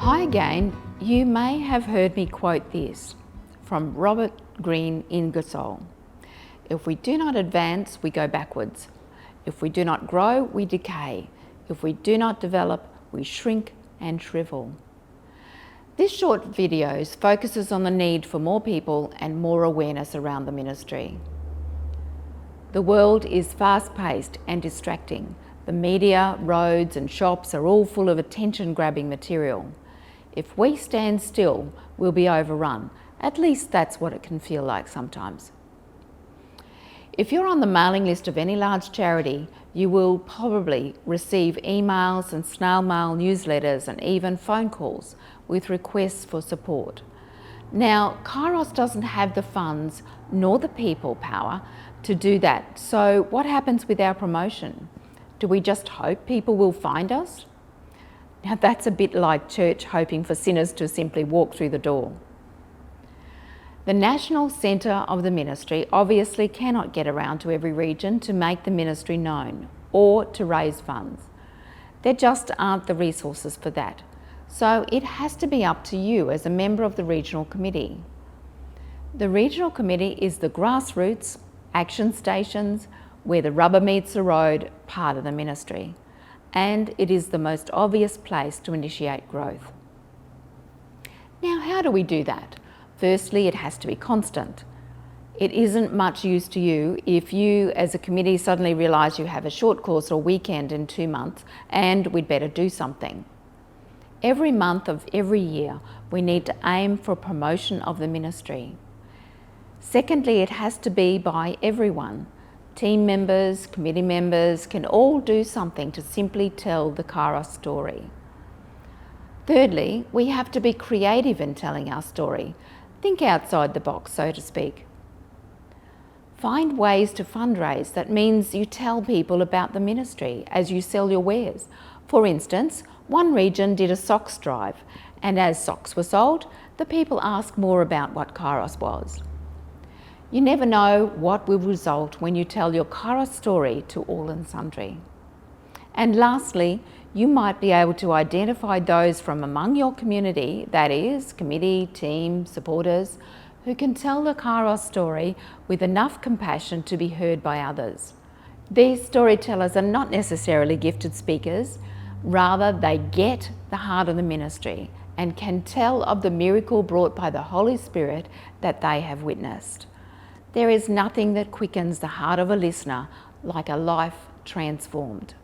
Hi again. You may have heard me quote this from Robert Greene Ingersoll. If we do not advance, we go backwards. If we do not grow, we decay. If we do not develop, we shrink and shrivel. This short video focuses on the need for more people and more awareness around the ministry. The world is fast-paced and distracting. The media, roads and shops are all full of attention-grabbing material. If we stand still, we'll be overrun. At least that's what it can feel like sometimes. If you're on the mailing list of any large charity, you will probably receive emails and snail mail newsletters and even phone calls with requests for support. Now, Kairos doesn't have the funds nor the people power to do that. So what happens with our promotion? Do we just hope people will find us? Now that's a bit like church hoping for sinners to simply walk through the door. The National Centre of the Ministry obviously cannot get around to every region to make the ministry known or to raise funds. There just aren't the resources for that. So it has to be up to you as a member of the Regional Committee. The Regional Committee is the grassroots, action stations, where the rubber meets the road part of the ministry. And it is the most obvious place to initiate growth. Now, how do we do that? Firstly, it has to be constant. It isn't much use to you if you as a committee suddenly realise you have a short course or weekend in 2 months and we'd better do something. Every month of every year, we need to aim for promotion of the ministry. Secondly, it has to be by everyone. Team members, committee members can all do something to simply tell the Kairos story. Thirdly, we have to be creative in telling our story. Think outside the box, so to speak. Find ways to fundraise. That means you tell people about the ministry as you sell your wares. For instance, one region did a socks drive, and as socks were sold, the people asked more about what Kairos was. You never know what will result when you tell your Kairos story to all and sundry. And lastly, you might be able to identify those from among your community, that is, committee, team, supporters, who can tell the Kairos story with enough compassion to be heard by others. These storytellers are not necessarily gifted speakers, rather they get the heart of the ministry and can tell of the miracle brought by the Holy Spirit that they have witnessed. There is nothing that quickens the heart of a listener like a life transformed.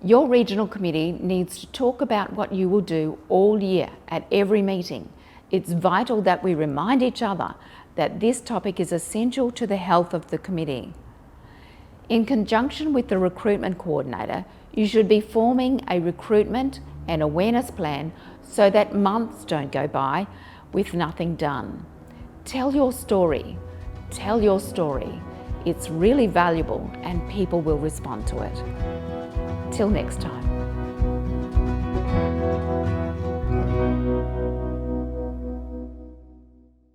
Your regional committee needs to talk about what you will do all year at every meeting. It's vital that we remind each other that this topic is essential to the health of the committee. In conjunction with the recruitment coordinator, you should be forming a recruitment and awareness plan so that months don't go by with nothing done. Tell your story. Tell your story. It's really valuable and people will respond to it. Till next time.